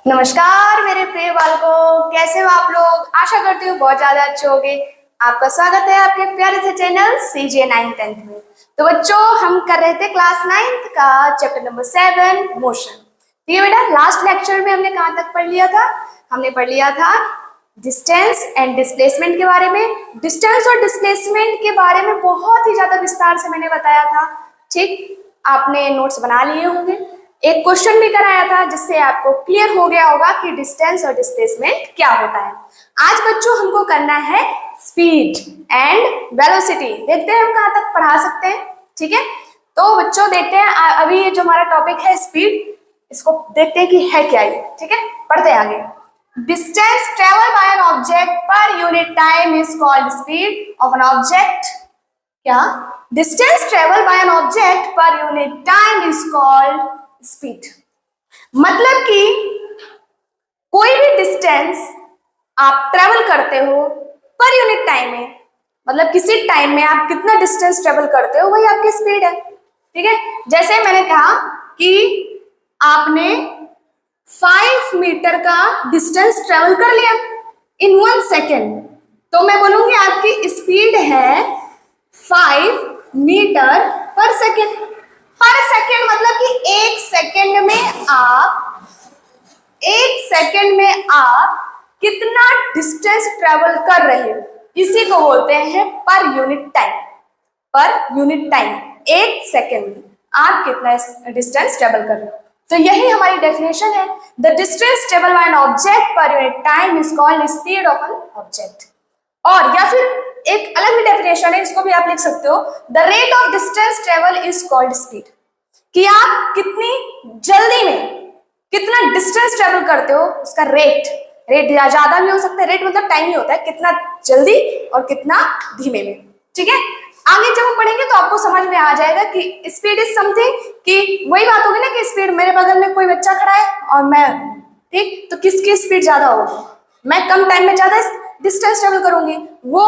नमस्कार मेरे प्रिय बालकों, कैसे हो आप लोग। आशा करती हूँ बहुत ज्यादा अच्छे होंगे। आपका स्वागत है आपके प्यारे से चैनल CJ 9th में। तो बच्चों, हम कर रहे थे क्लास 9th का चैप्टर नंबर 7 मोशन। ठीक है बेटा, लास्ट लेक्चर में हमने कहाँ तक पढ़ लिया था? हमने पढ़ लिया था डिस्टेंस एंड डिस्प्लेसमेंट के बारे में। डिस्टेंस और डिस्प्लेसमेंट के बारे में बहुत ही ज्यादा विस्तार से मैंने बताया था। ठीक, आपने नोट्स बना लिए होंगे। एक क्वेश्चन भी कराया था जिससे आपको क्लियर हो गया होगा कि डिस्टेंस और डिस्प्लेसमेंट क्या होता है। आज बच्चों हमको करना है स्पीड एंड वेलोसिटी। देखते हैं हम कहाँ तक पढ़ा सकते हैं। ठीक है, तो बच्चों देखते हैं अभी ये जो हमारा टॉपिक है स्पीड, इसको देखते हैं कि है क्या ये। ठीक है, पढ़ते हैं आगे। Distance travel by an object per unit time is called speed of an object. क्या? Distance travel by an object per unit time is called speed. मतलब कि कोई भी डिस्टेंस आप ट्रेवल करते हो पर यूनिट टाइम में, मतलब किसी टाइम में आप कितना डिस्टेंस ट्रेवल करते हो वही आपकी स्पीड है। ठीक है, जैसे मैंने कहा कि आपने 5 मीटर का डिस्टेंस ट्रेवल कर लिया इन 1 सेकेंड, तो मैं बोलूंगी आपकी स्पीड है 5 मीटर पर सेकेंड। पर सेकेंड मतलब कि एक सेकेंड में आप कितना डिस्टेंस ट्रेवल कर रहे हो, इसी को बोलते हैं पर यूनिट टाइम। पर यूनिट टाइम, एक सेकेंड में आप कितना डिस्टेंस ट्रेवल कर रहे हो। तो यही हमारी डेफिनेशन है। The distance travel by an object per unit time is called speed of an object. और या फिर एक अलग भी डेफिनेशन है, इसको भी आप लिख सकते हो, the rate of distance travel is called speed. कि आप कितनी जल्दी में कितना डिस्टेंस ट्रेवल करते हो, उसका रेट ज्यादा भी हो सकता है। रेट मतलब टाइम ही होता है, कितना जल्दी और कितना धीमे में। ठीक है, आगे जब हम पढ़ेंगे तो आपको समझ में आ जाएगा कि स्पीड इज समथिंग, कि वही बात होगी ना कि स्पीड, मेरे बगल में कोई बच्चा खड़ा है और मैं, ठीक, तो किसकी स्पीड ज्यादा होगी? मैं कम टाइम में ज्यादा डिस्टेंस ट्रेवल करूंगी, वो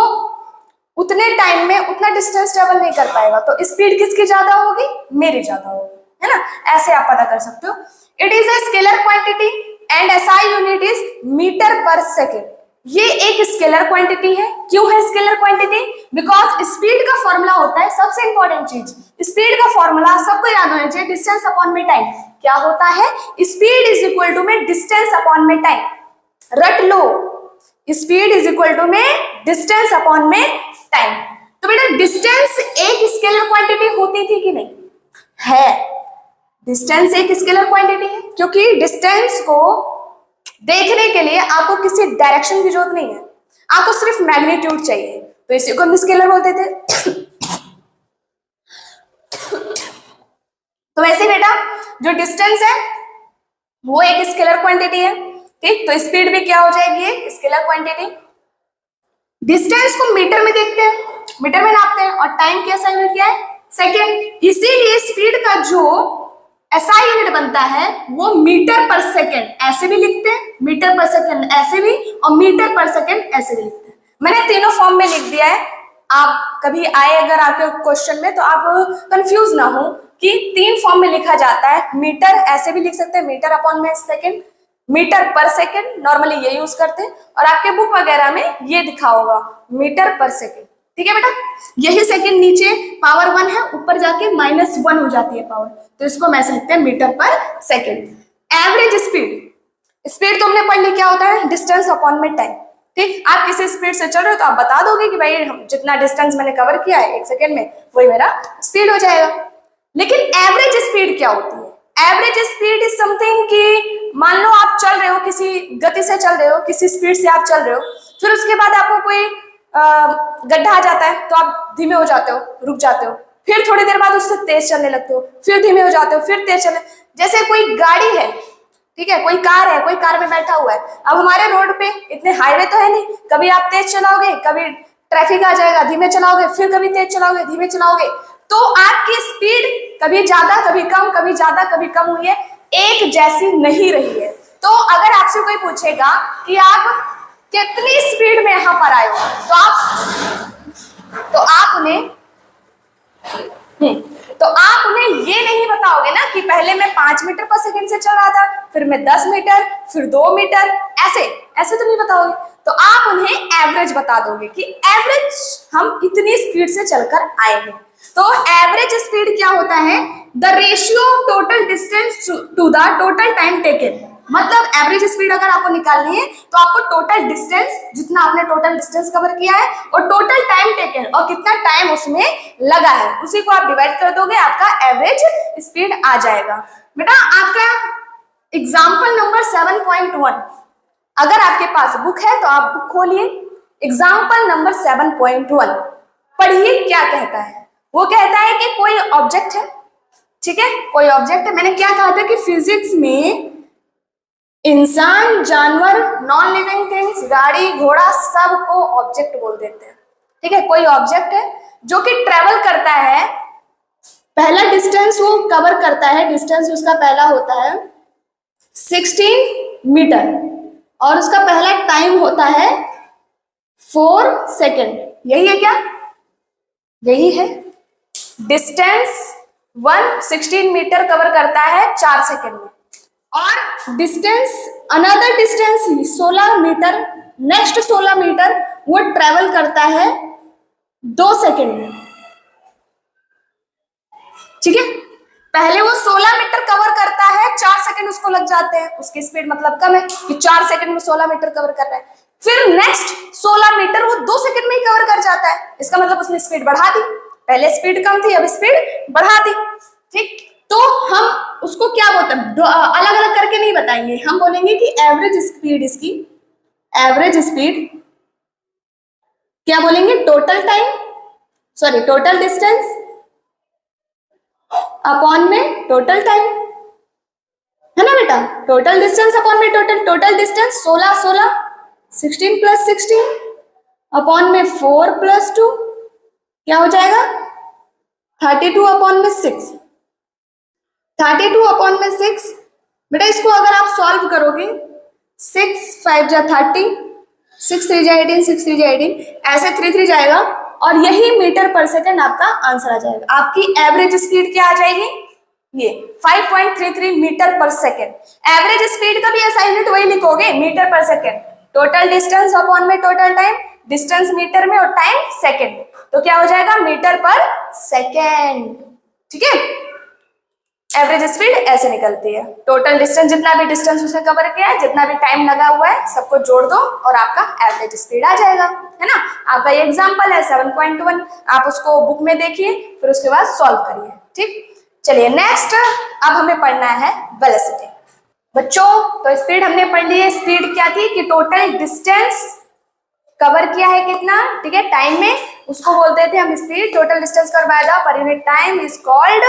उतने टाइम में उतना डिस्टेंस ट्रेवल नहीं कर पाएगा। तो स्पीड किसकी ज्यादा होगी? मेरी ज्यादा होगी, है ना। ऐसे आप पता कर सकते हो। It is a scalar quantity and SI unit is metre per second. ये एक स्केलर क्वांटिटी है। क्यों है स्केलर क्वांटिटी? बिकॉज स्पीड का फॉर्मूला होता है, सबसे इंपॉर्टेंट चीज, स्पीड का फॉर्मूला सबको याद होना चाहिए, डिस्टेंस अपॉन में टाइम। क्या होता है? स्पीड इज इक्वल टू में डिस्टेंस अपॉन में टाइम। रट लो, स्पीड इज इक्वल टू में डिस्टेंस अपॉन में टाइम। तो बेटा डिस्टेंस एक स्केलर क्वांटिटी होती थी कि नहीं? है, डिस्टेंस एक स्केलर क्वांटिटी है, क्योंकि डिस्टेंस को देखने के लिए आपको किसी डायरेक्शन की जरूरत नहीं है, आपको सिर्फ मैग्नीट्यूड चाहिए, तो इसी को हम स्केलर बोलते थे। तो वैसे बेटा जो डिस्टेंस है वो एक स्केलर क्वांटिटी है। ठीक, तो स्पीड भी क्या हो जाएगी? एक स्केलर क्वांटिटी। डिस्टेंस को मीटर में देखते हैं, मीटर में नापते हैं, और टाइम की SI यूनिट क्या है? सेकेंड। इसीलिए स्पीड का जो SI यूनिट बनता है वो मीटर पर सेकेंड ऐसे भी लिखते हैं, मीटर पर सेकेंड ऐसे भी, और मीटर पर सेकेंड ऐसे भी लिखते हैं। मैंने तीनों फॉर्म में लिख दिया है। आप कभी आए अगर आपके क्वेश्चन में तो आप कंफ्यूज ना हो कि 3 फॉर्म में लिखा जाता है। मीटर ऐसे भी लिख सकते हैं, मीटर अपॉन में second, metre per second, normally ये यूज करते हैं, और आपके बुक वगैरह में ये दिखा होगा मीटर पर सेकेंड। ठीक है बेटा, यही सेकेंड नीचे पावर 1 है, ऊपर जाके -1 हो जाती है पावर, तो इसको हम ऐसे लिखते हैं metre per second. Average speed, speed तो हमने पढ़ ली, क्या होता है? डिस्टेंस अपॉन में टाइम। ठीक, आप किसी स्पीड से चल रहे हो तो आप बता दोगे कि भाई जितना डिस्टेंस मैंने कवर किया है 1 सेकेंड में वही मेरा स्पीड हो जाएगा। लेकिन एवरेज स्पीड क्या होती है? एवरेज स्पीड इज समथिंग कि मान लो आप चल रहे हो, किसी गति से चल रहे हो, किसी स्पीड से आप चल रहे हो, फिर उसके बाद आपको कोई गड्ढा आ जाता है तो आप धीमे हो जाते हो, रुक जाते हो, फिर थोड़ी देर बाद उससे तेज चलने लगते हो, फिर धीमे हो जाते हो, फिर तेज चलने। जैसे कोई गाड़ी है, ठीक है, कोई कार है, कोई कार में बैठा हुआ है। अब हमारे रोड पे इतने हाईवे तो है नहीं, कभी आप तेज चलाओगे, कभी ट्रैफिक आ जाएगा, धीमे चलाओगे, फिर कभी तेज चलाओगे, धीमे चलाओगे, तो आपकी स्पीड कभी ज्यादा कभी कम, कभी ज्यादा कभी कम हुई है, एक जैसी नहीं रही है। तो अगर आपसे कोई पूछेगा कि आप कितनी स्पीड में यहां पर आए हो, तो आप उन्हें तो आप उन्हें ये नहीं बताओगे ना कि पहले मैं 5 मीटर पर सेकंड से चल रहा था, फिर मैं 10 मीटर, फिर 2 मीटर, ऐसे ऐसे तो नहीं बताओगे। तो आप उन्हें एवरेज बता दोगे कि एवरेज हम इतनी स्पीड से चलकर आए हैं। तो एवरेज स्पीड क्या होता है? The ratio of total distance to the total time taken. मतलब एवरेज स्पीड अगर आपको निकालनी है तो आपको टोटल डिस्टेंस, जितना आपने टोटल डिस्टेंस कवर किया है और टोटल टाइम टेकन और कितना टाइम उसमें लगा है, उसी को आप डिवाइड कर दोगे, आपका एवरेज स्पीड आ जाएगा। बेटा आपका एग्जाम्पल नंबर 7.1, अगर आपके पास बुक है तो आप बुक खोलिए, एग्जाम्पल नंबर 7.1 पढ़िए क्या कहता है। वो कहता है कि कोई ऑब्जेक्ट है, ठीक है, कोई ऑब्जेक्ट है। मैंने क्या कहा था कि फिजिक्स में इंसान, जानवर, नॉन लिविंग थिंग्स, गाड़ी, घोड़ा, सबको ऑब्जेक्ट बोल देते हैं, ठीक है। कोई ऑब्जेक्ट है जो कि ट्रेवल करता है, पहला डिस्टेंस वो कवर करता है, डिस्टेंस उसका पहला होता है 16 मीटर और उसका पहला टाइम होता है 4 सेकेंड। यही है क्या? यही है। डिस्टेंस 16 मीटर कवर करता है 4 सेकेंड में, और distance another distance 16 metre, next 16 metre वो ट्रेवल करता है 2 सेकेंड में, ठीक है। पहले वो 16 मीटर कवर करता है, 4 सेकेंड उसको लग जाते हैं, उसकी स्पीड मतलब कम है कि 4 सेकेंड में 16 मीटर कवर कर रहा है। फिर नेक्स्ट 16 मीटर वो 2 सेकेंड में ही कवर कर जाता है, इसका मतलब उसने स्पीड बढ़ा दी, पहले स्पीड कम थी अब स्पीड बढ़ा दी, ठीक। तो हम उसको क्या बोलते हैं, अलग अलग करके नहीं बताएंगे, हम बोलेंगे कि एवरेज स्पीड, इसकी एवरेज स्पीड क्या बोलेंगे, total time, sorry total distance upon में टोटल टाइम, है ना बेटा। टोटल डिस्टेंस अपॉन में टोटल डिस्टेंस 16 16 प्लस 16 अपॉन में 4 प्लस 2 क्या हो जाएगा 32 अपॉन में 6, 32 अपॉन में 6। बेटा इसको अगर आप सॉल्व करोगे 6 5 जा 30, 6 3 जा 18, 6 3 जा 18, ऐसे 3 3 जाएगा और यही मीटर पर सेकंड आपका आंसर आ जाएगा। आपकी एवरेज स्पीड क्या आ जाएगी, ये 5.33 मीटर पर सेकंड। एवरेज स्पीड का भी ऐसा यूनिट वही लिखोगे, मीटर पर सेकंड, टोटल डिस्टेंस अपॉन में टोटल टाइम, डिस्टेंस मीटर में और टाइम सेकंड, तो क्या हो जाएगा मीटर पर सेकंड, ठीक है। एवरेज स्पीड ऐसे निकलती है, टोटल डिस्टेंस, जितना भी डिस्टेंस उसने कवर किया है, जितना भी टाइम लगा हुआ है, सबको जोड़ दो और आपका एवरेज स्पीड आ जाएगा, है ना। आपका ये एग्जांपल है 7.1, आप उसको बुक में देखिए फिर उसके बाद सॉल्व करिए, ठीक। चलिए नेक्स्ट, अब हमें पढ़ना है वेलोसिटी। बच्चों तो स्पीड हमने पढ़ ली है, स्पीड क्या थी कि टोटल डिस्टेंस कवर किया है कितना, ठीक है, टाइम में, उसको बोलते थे हम speed. Total distance cover by the पर unit time is called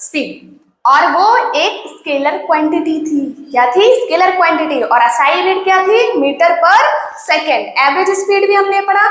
speed, और वो एक स्केलर क्वांटिटी थी। क्या थी? Scalar quantity. और एसआई यूनिट क्या थी? Metre per second. Average speed भी हमने पढ़ा,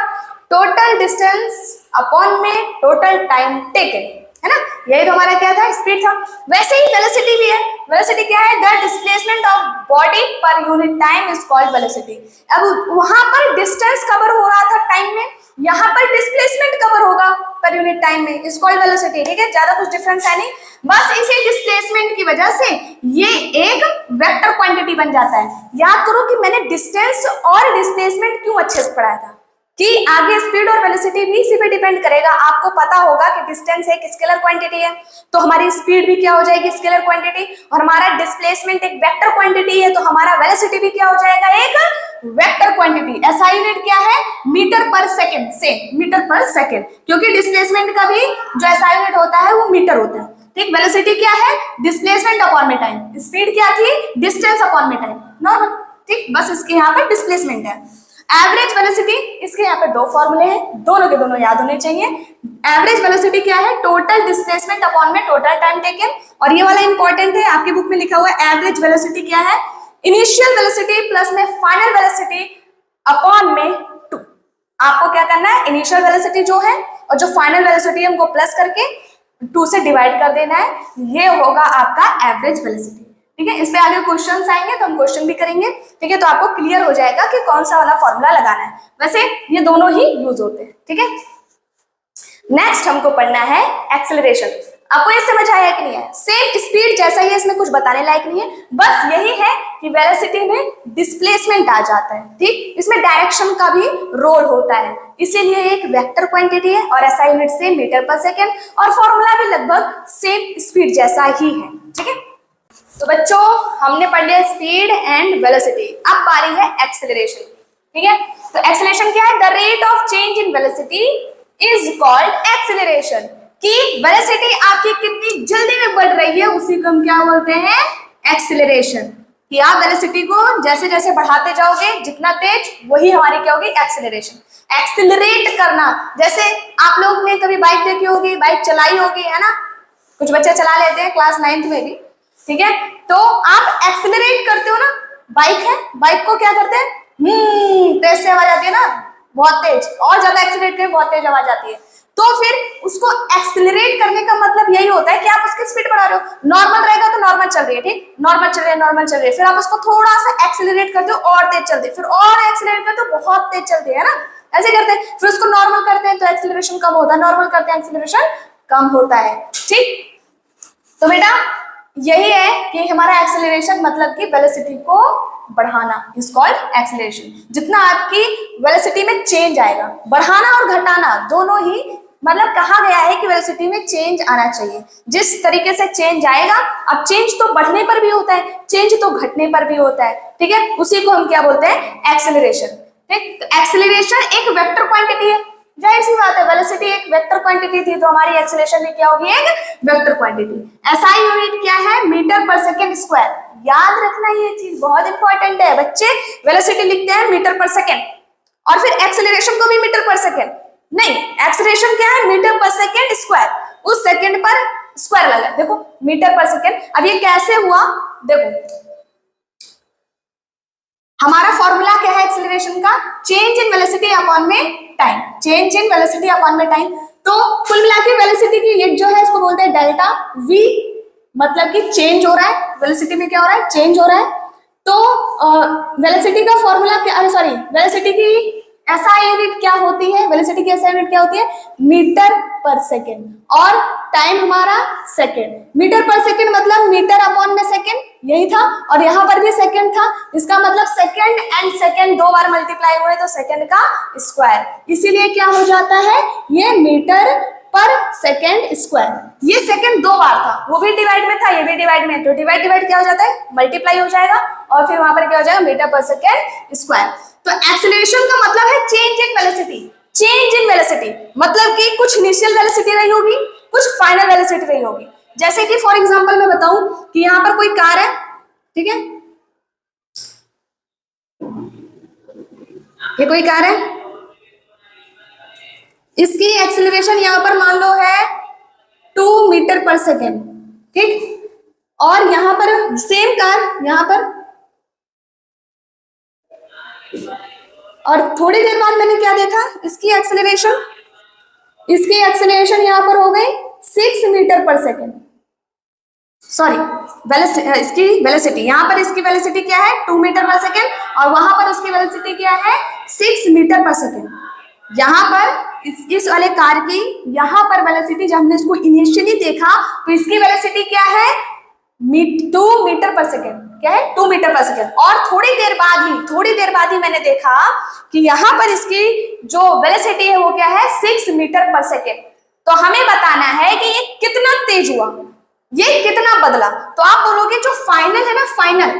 टोटल डिस्टेंस अपॉन में टोटल टाइम टेकन, है ना, यही तो हमारा क्या था, स्पीड था। वैसे ही वेलोसिटी भी है। वेलोसिटी क्या है? द डिस्प्लेसमेंट ऑफ बॉडी पर unit time is called velocity. अब वहां पर डिस्टेंस कवर हो रहा था टाइम में, यहाँ पर डिस्प्लेसमेंट कवर होगा पर यूनिट टाइम में, इज कॉल्ड वेलोसिटी, ठीक है। ज्यादा कुछ डिफरेंस है नहीं, बस इसी डिस्प्लेसमेंट की वजह से ये एक वेक्टर क्वांटिटी बन जाता है। याद करो कि मैंने डिस्टेंस और डिस्प्लेसमेंट क्यों अच्छे से पढ़ाया था कि आगे स्पीड और वेलोसिटी भी इसी पे डिपेंड करेगा। आपको पता होगा कि डिस्टेंस एक स्केलर क्वांटिटी है तो हमारी स्पीड भी क्या हो जाएगी, स्केलर क्वांटिटी, और हमारा डिस्प्लेसमेंट एक वेक्टर क्वांटिटी है तो हमारा वेलोसिटी भी क्या हो जाएगा, एक वेक्टर क्वांटिटी। ऐसा यूनिट क्या है? मीटर पर सेकेंड, से मीटर पर सेकेंड, क्योंकि डिस्प्लेसमेंट का भी जो ऐसा यूनिट होता है वो मीटर होता है, ठीक। वेलोसिटी क्या है? डिस्प्लेसमेंट अपॉन में टाइम। स्पीड क्या थी? डिस्टेंस अपॉन में टाइम, नॉर्मल, ठीक। बस इसके यहाँ पर डिस्प्लेसमेंट है। एवरेज वेलोसिटी, इसके यहाँ पे दो फॉर्मूले हैं, दोनों के दोनों याद होने चाहिए। एवरेज वेलोसिटी क्या है? टोटल डिस्प्लेसमेंट अपॉन में टोटल टाइम टेकन, और ये वाला इंपॉर्टेंट है, आपकी बुक में लिखा हुआ है। एवरेज वेलोसिटी क्या है? इनिशियल वेलोसिटी प्लस में फाइनल वेलोसिटी अपॉन में 2। आपको क्या करना है? इनिशियल वेलोसिटी जो है और जो फाइनल वेलोसिटी है उनको प्लस करके 2 से डिवाइड कर देना है, ये होगा आपका एवरेज वेलोसिटी, ठीक है। इस पे आगे क्वेश्चंस आएंगे तो हम क्वेश्चन भी करेंगे, ठीक है, तो आपको क्लियर हो जाएगा कि कौन सा वाला फॉर्मूला लगाना है। वैसे ये दोनों ही यूज होते हैं, ठीक है। नेक्स्ट हमको पढ़ना है एक्सेलरेशन। आपको ये समझ आया कि नहीं है? सेम स्पीड जैसा ही है, इसमें कुछ बताने लायक नहीं है, बस यही है कि वेलोसिटी में डिस्प्लेसमेंट आ जाता है, ठीक। इसमें डायरेक्शन का भी रोल होता है, इसीलिए एक वेक्टर क्वांटिटी है और ऐसा यूनिट से मीटर पर सेकेंड, और फॉर्मूला भी लगभग सेम स्पीड जैसा ही है, ठीक है। तो बच्चों हमने पढ़ लिया स्पीड एंड वेलोसिटी, अब बारी है एक्सेलरेशन, ठीक है। तो एक्सेलरेशन क्या है? The rate of change in velocity is called acceleration, कि वेलोसिटी आपकी कितनी जल्दी में बढ़ रही है उसी को हम क्या बोलते हैं? एक्सेलरेशन। कि आप वेलोसिटी को जैसे जैसे बढ़ाते जाओगे जितना तेज, वही हमारी क्या होगी? एक्सेलरेशन। एक्सेलरेट करना, जैसे आप लोग ने कभी बाइक देखी होगी, बाइक चलाई होगी, है ना, कुछ बच्चे चला लेते हैं क्लास 9th में भी, ठीक है। तो आप एक्सेलरेट करते हो ना, बाइक है, बाइक को क्या करते हैं? तेज से आवाज आती है ना, बहुत तेज, और ज्यादा एक्सेलरेट करें बहुत तेज आवाज आती है। तो फिर उसको एक्सेलरेट करने का मतलब यही होता है कि आप उसकी स्पीड बढ़ा रहे हो। नॉर्मल रहेगा तो नॉर्मल चल रही है, ठीक, नॉर्मल चल रही है, नॉर्मल चल रही है, फिर आप उसको थोड़ा सा एक्सेलरेट करते हो और तेज चलती है, फिर और एक्सेलरेट करते हो बहुत तेज चलती है ना, ऐसे करते हैं। फिर उसको नॉर्मल करते हैं तो एक्सेलरेशन कम होता है, नॉर्मल करते हैं एक्सेलरेशन कम होता है, ठीक। तो बेटा यही है कि हमारा एक्सेलरेशन मतलब कि वेलोसिटी को बढ़ाना इज कॉल्ड एक्सेलरेशन। जितना आपकी वेलोसिटी में चेंज आएगा, बढ़ाना और घटाना दोनों ही, मतलब कहा गया है कि वेलोसिटी में चेंज आना चाहिए, जिस तरीके से चेंज आएगा। अब चेंज तो बढ़ने पर भी होता है, चेंज तो घटने पर भी होता है, ठीक है, उसी को हम क्या बोलते हैं? एक्सेलरेशन, ठीक। तो एक्सेलरेशन एक वेक्टर क्वांटिटी है, जाहिर सी बात है, वेलोसिटी एक वेक्टर क्वांटिटी थी, तो हमारी एक्सेलरेशन भी क्या होगी? एक वेक्टर क्वांटिटी। एसआई यूनिट क्या है? Metre per second square. याद रखना ये चीज बहुत इंपॉर्टेंट है बच्चे। वेलोसिटी लिखते हैं मीटर पर सेकेंड, और फिर एक्सेलरेशन को भी मीटर पर सेकेंड, नहीं, एक्सेलरेशन क्या है? मीटर पर सेकेंड स्क्वायर, उस सेकेंड पर स्क्वायर लगा, देखो मीटर पर सेकेंड। अब ये कैसे हुआ? देखो हमारा फॉर्मूला क्या है एक्सेलरेशन का? चेंज इन वेलोसिटी अपॉन में time, change in velocity upon में टाइम। तो कुल मिला के वेलोसिटी की एक जो है इसको बोलते हैं डेल्टा वी, मतलब कि चेंज हो रहा है, वेलोसिटी में क्या हो रहा है? चेंज हो रहा है। तो वेलोसिटी का फॉर्मूला क्या, अरे सॉरी, वेलोसिटी की एसआई यूनिट क्या होती है? वेलोसिटी की एसआई यूनिट क्या होती है? मीटर पर सेकेंड, और टाइम हमारा सेकेंड। मीटर पर सेकेंड मतलब मीटर अपॉन में सेकेंड, यही था, और यहाँ पर भी सेकेंड था, इसका मतलब सेकेंड एंड सेकेंड दो बार मल्टीप्लाई हुए तो सेकेंड का स्क्वायर, इसीलिए क्या हो जाता है? ये मीटर पर सेकेंड स्क्वायर। ये सेकेंड दो बार था, वो भी डिवाइड में था, ये भी डिवाइड में, तो डिवाइड डिवाइड क्या हो जाता है? मल्टीप्लाई हो जाएगा, और फिर वहां पर क्या हो जाएगा? Metre per second square. तो एक्सेलरेशन का मतलब है change in velocity. Change in velocity मतलब कि कुछ इनिशियल वेलोसिटी रही होगी, कुछ फाइनल वेलोसिटी रही होगी। जैसे कि फॉर एग्जांपल मैं बताऊं कि यहां पर कोई कार है, ठीक है, ये कोई कार है, इसकी एक्सेलरेशन यहां पर मान लो है 2 मीटर पर सेकेंड, ठीक, और यहां पर सेम कार यहां पर, और थोड़ी देर बाद मैंने क्या देखा? इसकी एक्सेलरेशन यहां पर हो गई 6 मीटर पर सेकेंड, सॉरी इसकी वेलोसिटी, यहां पर इसकी वेलोसिटी क्या है? 2 मीटर पर सेकेंड, और वहां पर उसकी वेलोसिटी क्या है? 6 मीटर पर सेकेंड। यहां पर इस वाले कार की यहां पर वेलोसिटी, जब हमने इसको इनिशियली देखा तो इसकी वेलोसिटी क्या है? 2 मीटर पर सेकेंड, क्या है? 2 मीटर पर सेकेंड। और थोड़ी देर बाद ही मैंने देखा कि यहां पर इसकी जो वेलोसिटी है वो क्या है? 6 मीटर पर सेकेंड। तो हमें बताना है कि ये कितना तेज हुआ, ये कितना बदला। तो आप बोलोगे जो फाइनल है ना, फाइनल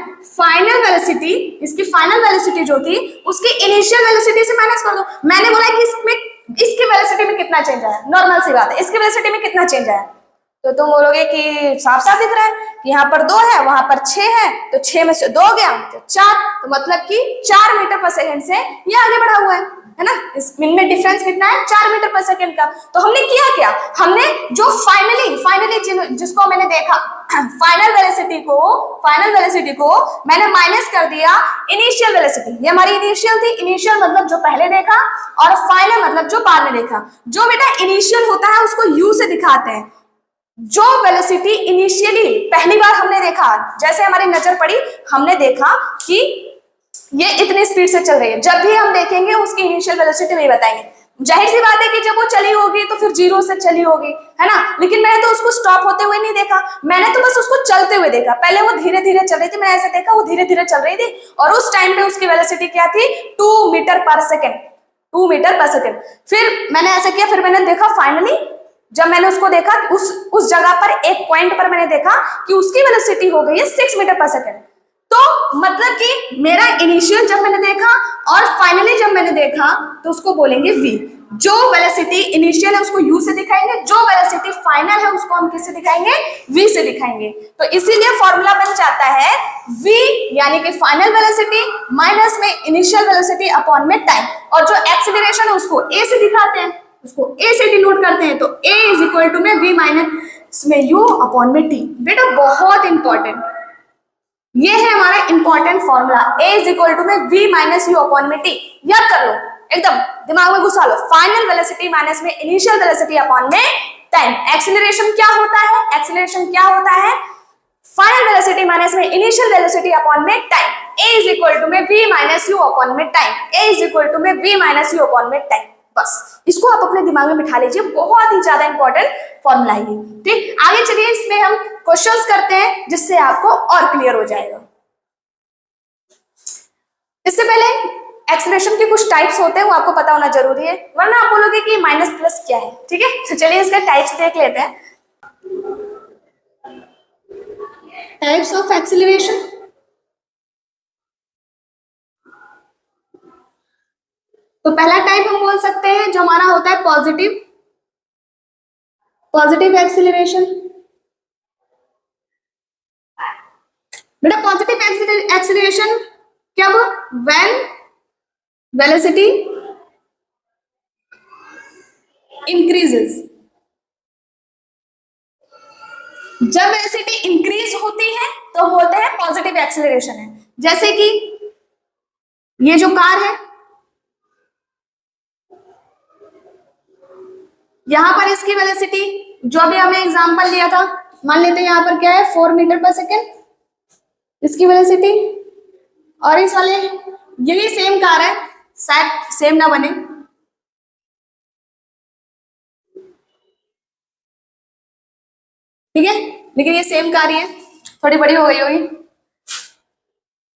वेलोसिटी, इसकी फाइनल वेलोसिटी जो थी उसकी इनिशियल वेलोसिटी से माइनस कर दो। मैंने बोला कि इसमें इसकी वेलोसिटी में कितना चेंज आया, नॉर्मल सी बात है, इसकी वेलोसिटी में कितना चेंज आया, तो तुम बोलोगे कि साफ साफ दिख रहा है कि यहाँ पर 2 है, वहां पर 6 है, तो 6 में से 2 गया तो 4, तो मतलब कि 4 मीटर पर सेकेंड से ये आगे बढ़ा हुआ है ना। इनमें डिफरेंस कितना है? 4 मीटर पर सेकेंड का। तो हमने किया क्या? हमने जो फाइनली जिसको मैंने देखा, फाइनल वेलोसिटी को मैंने माइनस कर दिया इनिशियल वेलोसिटी। ये हमारी इनिशियल थी, इनिशियल मतलब जो पहले देखा, और फाइनल मतलब जो बाद में देखा। जो बेटा इनिशियल होता है उसको यू से दिखाते हैं। जो वेलोसिटी इनिशियली पहली बार हमने देखा, जैसे हमारी नजर पड़ी, हमने देखा कि ये इतनी स्पीड से चल रही है, जब भी हम देखेंगे उसकी इनिशियल वेलोसिटी नहीं बताएंगे। जाहिर सी बात है कि जब वो चली होगी तो फिर 0 से चली होगी, है ना। लेकिन मैंने तो उसको स्टॉप होते हुए नहीं देखा, मैंने तो बस उसको चलते हुए देखा। पहले वो धीरे धीरे चल रही थी, मैंने ऐसे देखा वो धीरे धीरे चल रही थी, और उस टाइम पे उसकी वेलोसिटी क्या थी, 2 metre per second, 2 metre per second. फिर मैंने ऐसे किया, फिर मैंने देखा फाइनली, जब मैंने उसको देखा उस जगह पर एक पॉइंट पर मैंने देखा कि उसकी वेलोसिटी हो गई है 6 मीटर पर सेकेंड। तो मतलब कि मेरा इनिशियल जब मैंने देखा और फाइनली जब मैंने देखा तो उसको बोलेंगे v। जो वेलोसिटी इनिशियल है उसको u से दिखाएंगे, जो वेलोसिटी फाइनल है उसको हम किससे दिखाएंगे, v से दिखाएंगे। तो इसीलिए फॉर्मूला बन जाता है v यानी कि फाइनल वेलोसिटी माइनस में इनिशियल वेलोसिटी अपॉन में टाइम, और जो एक्सीलरेशन है उसको a से दिखाते हैं, उसको a से डिनोट करते हैं। तो a इज इक्वल टू में v माइनस में u अपॉन में t। बेटा बहुत इंपॉर्टेंट, ये है हमारा important formula, a is equal to में v माइनस यू अपॉन में t। याद कर लो, एकदम दिमाग में घुसा लो, फाइनल वेलोसिटी माइनस में इनिशियल वेलोसिटी अपॉन में टाइम। एक्सीलरेशन क्या होता है, एक्सीलरेशन क्या होता है, फाइनल वेलोसिटी माइनस में इनिशियल वेलोसिटी अपॉन में time. a is equal to में v माइनस यू अपॉन में time, a is equal to में v माइनस यू अपॉन में टाइम। बस इसको आप अपने दिमाग में बिठा लीजिए, बहुत ही ज्यादा इंपॉर्टेंट फॉर्मूला है। ठीक, आगे चलिए इसमें हम क्वेश्चंस करते हैं जिससे आपको और क्लियर हो जाएगा। इससे पहले एक्सेलरेशन के कुछ टाइप्स होते हैं, वो आपको पता होना जरूरी है, वरना आप बोलोगे कि माइनस प्लस क्या है। ठीक है, तो चलिए इसका टाइप्स देख लेते हैं। टाइप्स ऑफ एक्सेलरेशन, तो पहला टाइप हम बोल सकते हैं जो हमारा होता है पॉजिटिव, पॉजिटिव एक्सेलरेशन। बेटा पॉजिटिव एक्सेलरेशन कब, व्हेन वेलोसिटी इंक्रीजेस, जब वेलोसिटी इंक्रीज होती है तो बोलते हैं पॉजिटिव एक्सेलरेशन है। जैसे कि ये जो कार है, यहां पर इसकी वेलोसिटी जो अभी हमने एग्जांपल लिया था, मान लेते हैं यहां पर क्या है 4 मीटर पर सेकेंड इसकी वेलोसिटी, और इस वाले यही सेम कार है, शायद सेम ना बने, ठीक है, लेकिन ये सेम कार ही है, थोड़ी बड़ी हो गई होगी।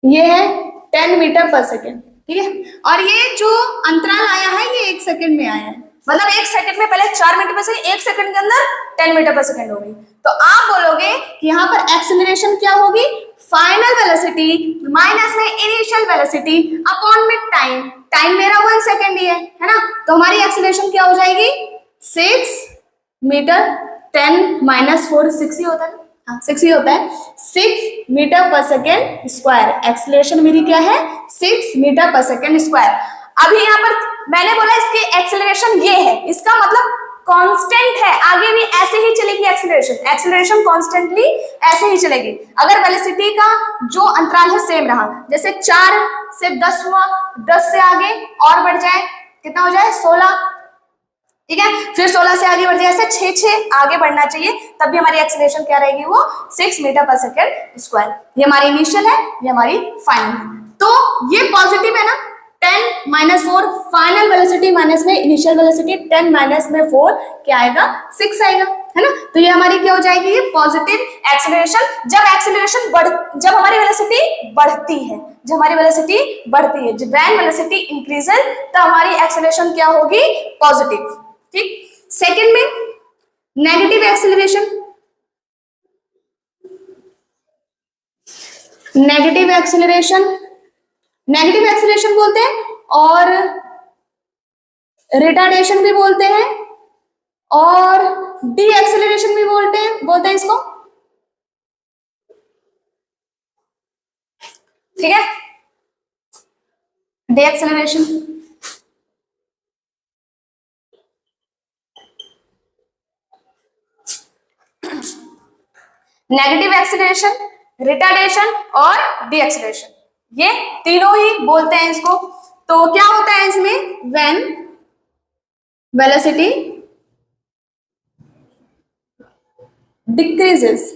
ये है 10 मीटर पर सेकेंड, ठीक है, और ये जो अंतराल आया है ये 1 सेकेंड में आया है, मतलब 1 सेकेंड में पहले 4 मीटर पर सेकेंड, 1 सेकेंड के अंदर 10 मीटर पर सेकेंड होगी। तो आप बोलोगे कि यहाँ पर एक्सेलरेशन क्या होगी, फाइनल वेलोसिटी माइनस में इनिशियल वेलोसिटी अपॉन में टाइम, टाइम मेरा 1 सेकेंड ही है ना, तो हमारी एक्सेलरेशन क्या हो जाएगी 6 मीटर, 10 माइनस 4 6 ही होता है, 6 ही होता है, 6 metre per second square. Acceleration मेरी क्या है 6 मीटर पर सेकेंड स्क्वायर। अभी यहाँ पर मैंने बोला इसकी एक्सेलरेशन ये है, इसका मतलब कांस्टेंट है, आगे भी ऐसे ही चलेगी एक्सेलरेशन, एक्सेलरेशन कांस्टेंटली ऐसे ही चलेगी। अगर वेलोसिटी का जो अंतराल है सेम रहा, जैसे 4 से 10 हुआ, 10 से आगे और बढ़ जाए कितना हो जाए 16, ठीक है, फिर 16 से आगे बढ़ जाए, ऐसे 6 आगे बढ़ना चाहिए, तब भी हमारी एक्सेलरेशन क्या रहेगी वो 6 मीटर पर सेकेंड स्क्वायर। ये हमारी इनिशियल है, ये हमारी फाइनल है। तो ये पॉजिटिव है ना, 10 माइनस 4 फाइनल वेलोसिटी माइनस में इनिशियल वेलोसिटी, 10 माइनस में 4 क्या आएगा 6 आएगा, है ना। तो ये हमारी क्या हो जाएगी पॉजिटिव एक्सेलरेशन। जब हमारी वेलोसिटी बढ़ती है, जब हमारी वेलोसिटी बढ़ती है, जब व्हेन वेलोसिटी इंक्रीजेस, तो हमारी एक्सेलरेशन क्या होगी पॉजिटिव। ठीक, सेकंड में negative acceleration, negative acceleration, negative acceleration बोलते हैं और रिटार्डेशन भी बोलते हैं और डी एक्सेलरेशन भी बोलते हैं इसको, ठीक है, D acceleration. Negative acceleration, retardation और डी एक्सेलरेशन, ये तीनों ही बोलते हैं इसको। तो क्या होता है इसमें, व्हेन वेलोसिटी डिक्रीजेस,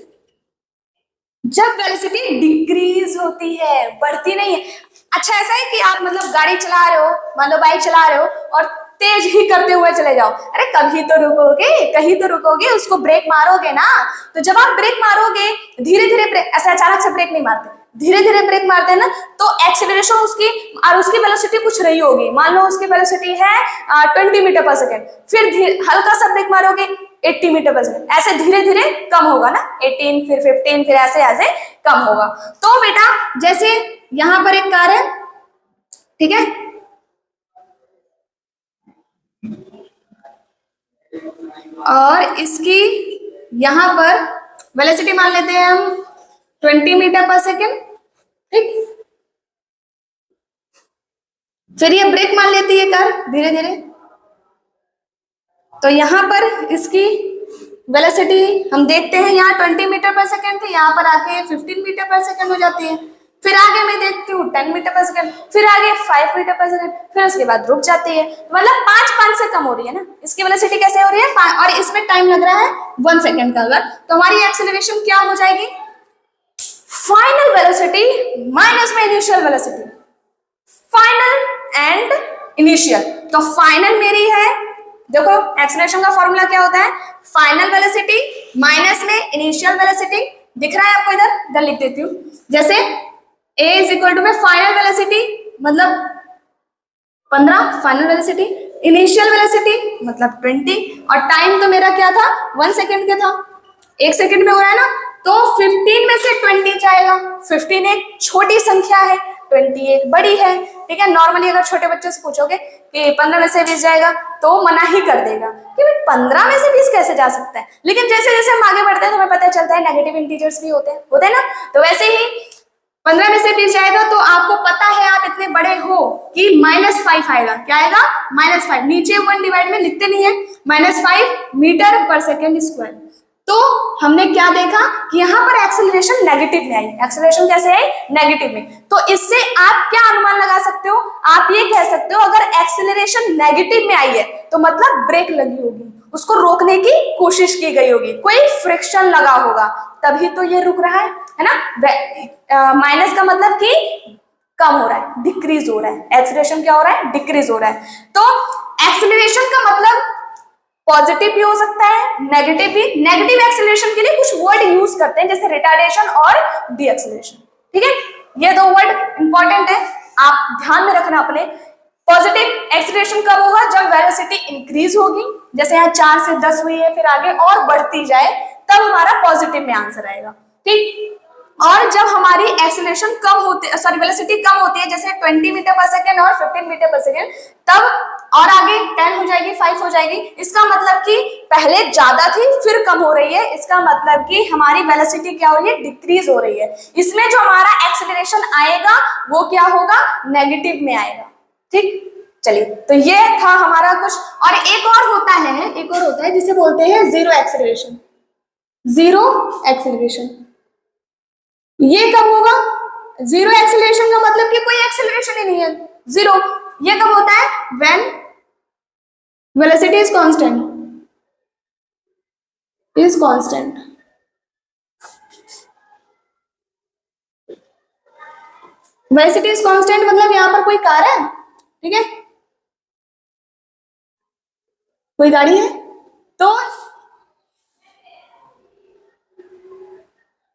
जब वेलोसिटी डिक्रीज होती है, बढ़ती नहीं है। अच्छा ऐसा है कि आप मतलब गाड़ी चला रहे हो, मान लो बाइक चला रहे हो और तेज ही करते हुए चले जाओ। अरे कभी तो रुकोगे, कहीं तो रुकोगे, उसको ब्रेक मारोगे ना। तो जब आप ब्रेक मारोगे, धीरे धीरे ब्रेक, ऐसे अचानक से ब्रेक नहीं मारते, धीरे धीरे ब्रेक मारते हैं ना, तो एक्सेलरेशन उसकी और उसकी वेलोसिटी कुछ रही होगी। मान लो उसकी वेलोसिटी है 20 मीटर पर सेकेंड, फिर हल्का सा ब्रेक मारोगे 80 मीटर पर सेकेंड, ऐसे धीरे धीरे कम होगा ना, 18 फिर 15 फिर ऐसे ऐसे कम होगा। तो बेटा जैसे यहां पर एक कार है, ठीक है, और इसकी यहां पर वेलोसिटी मान लेते हैं हम 20 मीटर पर सेकेंड, ठीक। फिर ये ब्रेक मान लेती है कार धीरे धीरे, तो यहां पर इसकी वेलोसिटी हम देखते हैं, यहाँ 20 मीटर पर सेकेंड थी, यहाँ पर आके 15 मीटर पर सेकेंड हो जाती है। फिर आगे मैं देखती हूँ 10 मीटर पर सेकेंड, फिर आगे 5 मीटर पर सेकेंड, फिर उसके बाद रुक जाती है। मतलब 5 से कम हो रही है ना, इसकी वेलोसिटी कैसे हो रही है, और इसमें टाइम लग रहा है 1 सेकेंड का। अगर तो हमारी एक्सेलरेशन क्या हो जाएगी, फाइनल वेलोसिटी माइनस में initial velocity, final and initial. तो फाइनल मेरी है, देखो एक्सेलरेशन का फॉर्मूला क्या होता है, फाइनल वेलोसिटी माइनस में इनिशियल वेलोसिटी। दिख रहा है आपको, इधर लिख देती हूँ। जैसे a इज इक्वल टू में फाइनल वेलोसिटी मतलब 15, फाइनल वेलोसिटी, इनिशियल वेलोसिटी मतलब 20, और टाइम तो मेरा क्या था 1 सेकेंड का था, 1 सेकेंड में हो रहा है ना। तो 15 में से 20 जाएगा, 15 एक छोटी संख्या है, 20 एक बड़ी है, ठीक है। नॉर्मली अगर छोटे बच्चों से पूछोगे कि 15 में से 20 जाएगा तो मना ही कर देगा कि भाई 15 में से 20 कैसे जा सकता है। लेकिन जैसे जैसे हम आगे बढ़ते हैं तो हमें पता चलता है नेगेटिव इंटीजर्स भी होते हैं ना। तो वैसे ही 15 में से 20 जाएगा तो आपको पता है, आप इतने बड़े हो कि -5 आएगा। क्या आएगा, -5। नीचे 1 डिवाइड में लिखते नहीं है, -5 मीटर पर सेकेंड स्क्वायर। तो हमने क्या देखा कि यहाँ पर एक्सेलरेशन नेगेटिव में आई। एक्सेलरेशन कैसे आई, नेगेटिव में। तो इससे आप क्या अनुमान लगा सकते हो, आप ये कह सकते हो अगर एक्सेलरेशन नेगेटिव में आई है तो मतलब ब्रेक लगी होगी, उसको रोकने की कोशिश की गई होगी, कोई फ्रिक्शन लगा होगा, तभी तो ये रुक रहा है ना। माइनस का मतलब कि कम हो रहा है, डिक्रीज हो रहा है। एक्सेलरेशन क्या हो रहा है, डिक्रीज हो रहा है। तो एक्सेलरेशन का मतलब पॉजिटिव भी हो सकता है, नेगेटिव भी। नेगेटिव एक्सेलरेशन के लिए कुछ वर्ड यूज करते हैं जैसे रिटार्डेशन और डी एक्सेलरेशन, ठीक है। ये 2 वर्ड इंपॉर्टेंट है, आप ध्यान में रखना अपने। पॉजिटिव एक्सेलरेशन कब होगा, जब वेलोसिटी इंक्रीज होगी, जैसे यहाँ 4 से 10 हुई है, फिर आगे और बढ़ती जाए, तब हमारा पॉजिटिव में आंसर आएगा, ठीक। और जब हमारी एक्सेलरेशन कम होती है, सॉरी वेलोसिटी कम होती है, जैसे 20 मीटर पर सेकेंड और 15 मीटर पर सेकेंड, तब और आगे 10 हो जाएगी, 5 हो जाएगी। इसका मतलब कि पहले ज्यादा थी फिर कम हो रही है, इसका मतलब कि हमारी वेलोसिटी क्या हो रही है, डिक्रीज हो रही है। इसमें जो हमारा एक्सेलरेशन आएगा वो क्या होगा, नेगेटिव में आएगा, ठीक। चलिए, तो ये था हमारा कुछ। और एक और होता है जिसे बोलते हैं जीरो एक्सेलरेशन। जीरो एक्सेलरेशन ये कब होगा, जीरो एक्सेलरेशन का मतलब कि कोई एक्सेलरेशन ही नहीं है, जीरो। ये कब होता है, when velocity is constant, velocity is constant मतलब यहां पर कोई कार है, ठीक है, कोई गाड़ी है, तो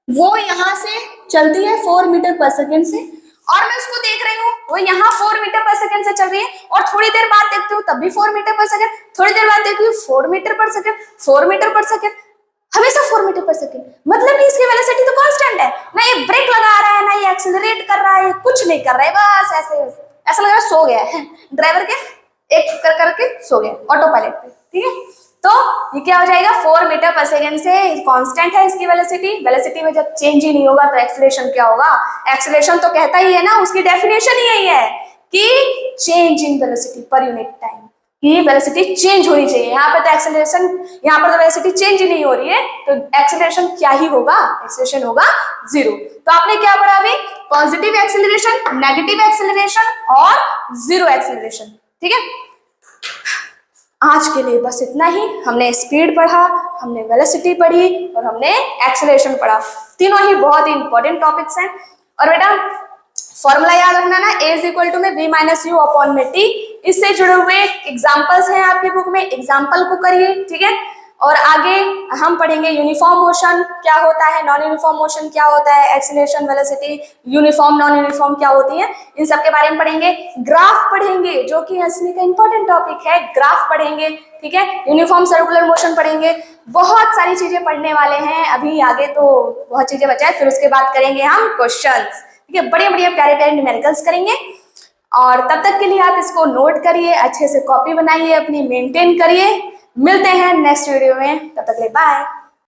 वो यहां से चलती है 4 मीटर पर सेकेंड से, और मैं उसको देख रही हूँ वो यहाँ 4 मीटर पर सेकेंड से चल रही है, और थोड़ी देर बाद देखती हूँ तब भी 4 मीटर पर सेकेंड, थोड़ी देर बाद देखती हूँ 4 metre per second, 4 metre per second, हमेशा 4 मीटर पर सेकेंड। मतलब कि इसकी वेलोसिटी तो कांस्टेंट है, ना ये ब्रेक लगा रहा है, ना ये एक्सेलरेट कर रहा है, कुछ नहीं कर रहा है, बस ऐसे ऐसा लग रहा है सो गया है ड्राइवर के, एक कर करके सो गया ऑटो पायलट पे, ठीक है। तो ये क्या हो जाएगा, 4 मीटर पर सेकेंड से कांस्टेंट है इसकी वेलोसिटी। वेलोसिटी में जब चेंज ही नहीं होगा तो एक्सेलरेशन क्या होगा, एक्सेलरेशन तो कहता ही है ना, उसकी डेफिनेशन ही यही है कि चेंज इन वेलोसिटी पर यूनिट टाइम, कि वेलोसिटी चेंज होनी चाहिए। यहाँ पर तो एक्सेलरेशन, यहाँ पर तो वेलोसिटी चेंज ही नहीं हो रही है, तो एक्सेलरेशन क्या ही होगा, एक्सेलरेशन होगा जीरो। तो आपने क्या पढ़ा अभी, पॉजिटिव एक्सेलरेशन, नेगेटिव एक्सेलरेशन और जीरो एक्सेलरेशन, ठीक है। आज के लिए बस इतना ही। हमने स्पीड पढ़ा, हमने वेलोसिटी पढ़ी और हमने एक्सेलरेशन पढ़ा। तीनों ही बहुत ही इंपॉर्टेंट टॉपिक्स हैं। और बेटा फॉर्मूला याद रखना ना, a इज इक्वल टू में v माइनस यू अपॉन में t। इससे जुड़े हुए एग्जाम्पल्स हैं आपकी बुक में, एग्जाम्पल को करिए, ठीक है। और आगे हम पढ़ेंगे यूनिफॉर्म मोशन क्या होता है, नॉन यूनिफॉर्म मोशन क्या होता है, acceleration, velocity, uniform non uniform क्या होती है, इन सब के बारे में पढ़ेंगे। ग्राफ पढ़ेंगे जो कि एसवी का इंपॉर्टेंट टॉपिक है, ग्राफ पढ़ेंगे, ठीक है। यूनिफॉर्म सर्कुलर मोशन पढ़ेंगे, बहुत सारी चीजें पढ़ने वाले हैं अभी, आगे तो बहुत चीजें बचा है। फिर उसके बाद करेंगे हम क्वेश्चंस, ठीक है, बड़े बड़े प्यारे प्यारे न्यूमेरिकल्स करेंगे। और तब तक के लिए आप इसको नोट करिए, अच्छे से कॉपी बनाइए अपनी, मेंटेन करिए। मिलते हैं नेक्स्ट वीडियो में, तब तक के लिए बाय।